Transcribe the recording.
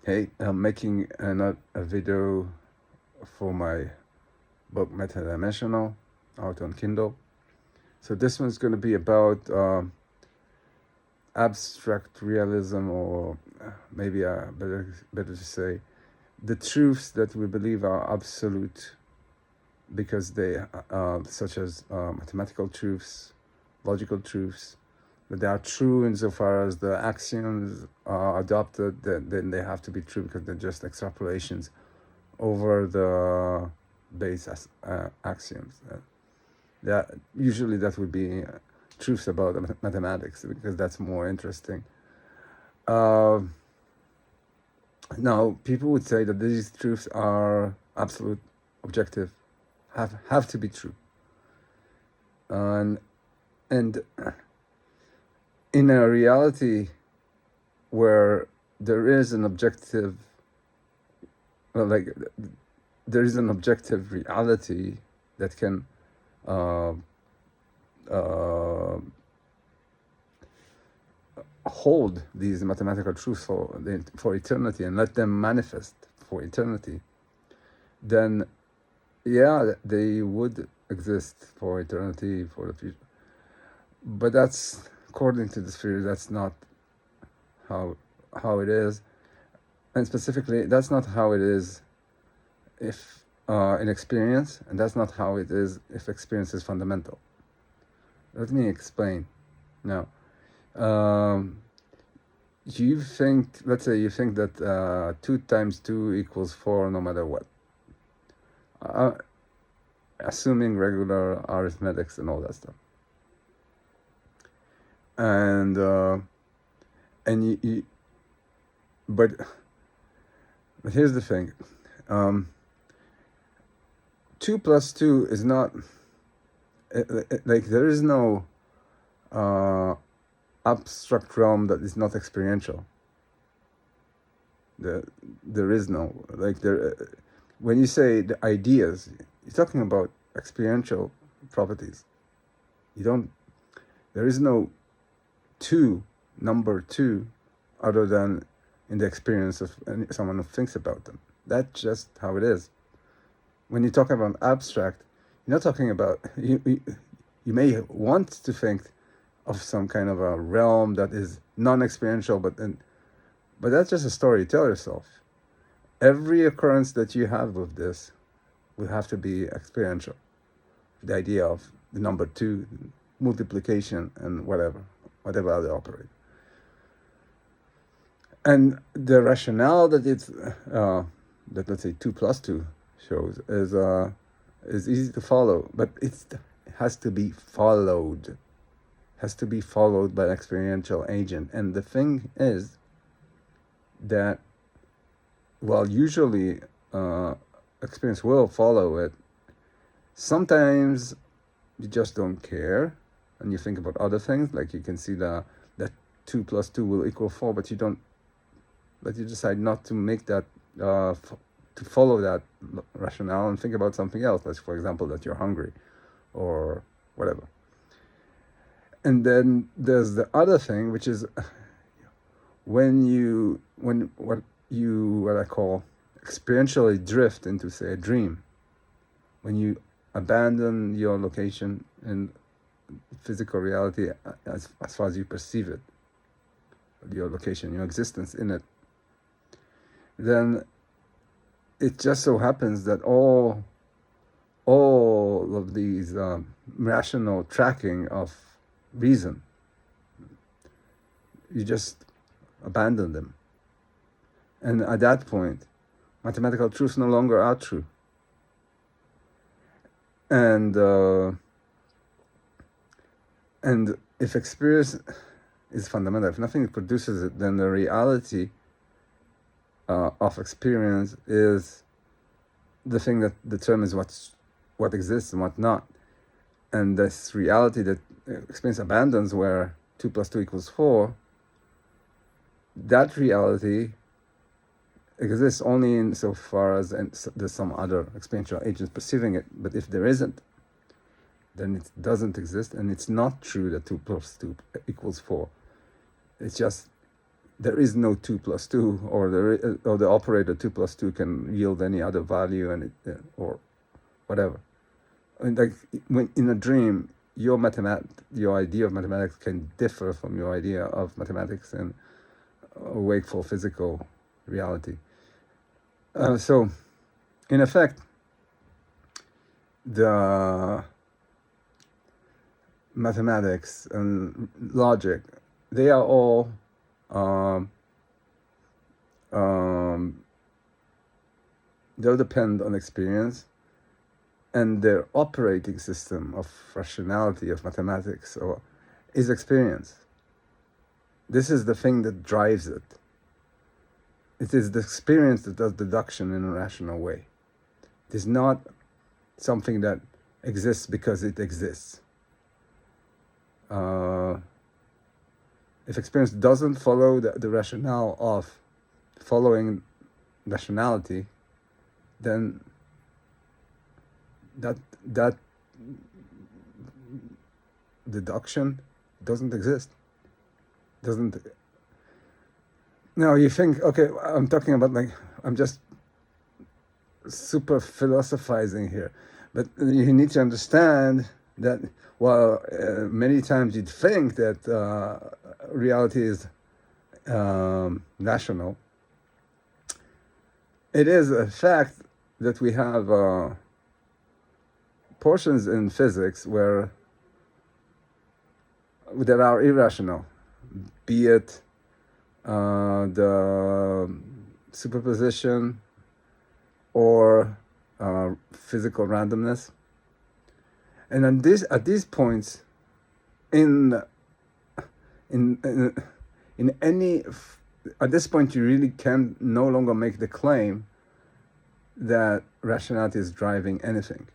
Hey, I'm making a video for my book Metadimensional out on Kindle. So this one's going to be about abstract realism, or maybe better to say, the truths that we believe are absolute because they, such as mathematical truths, logical truths, that they are true insofar as the axioms are adopted, then they have to be true because they're just extrapolations over the base axioms. Usually that would be truths about mathematics because that's more interesting. Now, people would say that these truths are absolute, objective, have to be true, and in a reality where there is an objective, like there is an objective reality that can hold these mathematical truths for eternity and let them manifest for eternity, then yeah, they would exist for eternity, for the future. But that's, according to this theory, that's not how it is, and specifically, that's not how it is if in experience, and that's not how it is if experience is fundamental. Let me explain. Now, you think, let's say you think that 2 times 2 equals 4 no matter what. Assuming regular arithmetics and all that stuff. And but here's the thing. 2 plus 2 is not, like, there is no abstract realm that is not experiential. There is no, like, when you say the ideas, you're talking about experiential properties. There is no number 2 other than in the experience of someone who thinks about them. That's just how it is. When you talk about abstract, you're not talking about, you may want to think of some kind of a realm that is non-experiential, but that's just a story you tell yourself. Every occurrence that you have with this will have to be experiential. The idea of the number 2, multiplication, and whatever other operator. And the rationale that it's that, let's say, 2 plus 2 shows is easy to follow, but it has to be followed. Has to be followed by an experiential agent. And the thing is that while usually experience will follow it, sometimes you just don't care and you think about other things. Like, you can see that 2 plus 2 will equal 4, but you decide not to make that to follow that rationale and think about something else, like, for example, that you're hungry or whatever. And then there's the other thing, which is when what I call experientially drift into, say, a dream, when you abandon your location in physical reality as far as you perceive it, your location, your existence in it, then it just so happens that all of these rational tracking of reason, you just abandon them. And at that point, mathematical truths no longer are true. And if experience is fundamental, if nothing produces it, then the reality of experience is the thing that determines what exists and what not. And this reality that experience abandons, where 2 plus 2 equals 4, that reality exists only insofar as there's some other experiential agent perceiving it. But if there isn't, then it doesn't exist, and it's not true that 2 plus 2 equals 4. It's just there is no 2 plus 2, or or the operator 2 plus 2 can yield any other value, and or whatever. I mean, like when in a dream, your idea of mathematics can differ from your idea of mathematics in a wakeful physical reality. So, in effect, the mathematics and logic, they are all they'll depend on experience, and their operating system of rationality of mathematics is experience. This is the thing that drives it. It is the experience that does deduction in a rational way. It is not something that exists because it exists. If experience doesn't follow the rationale of following rationality, then that deduction doesn't exist. Doesn't. Now you think, okay, I'm talking about, like, I'm just super philosophizing here, but you need to understand that while many times you'd think that reality is rational, it is a fact that we have portions in physics that are irrational, be it the superposition or physical randomness. And at these points, at this point, you really can no longer make the claim that rationality is driving anything.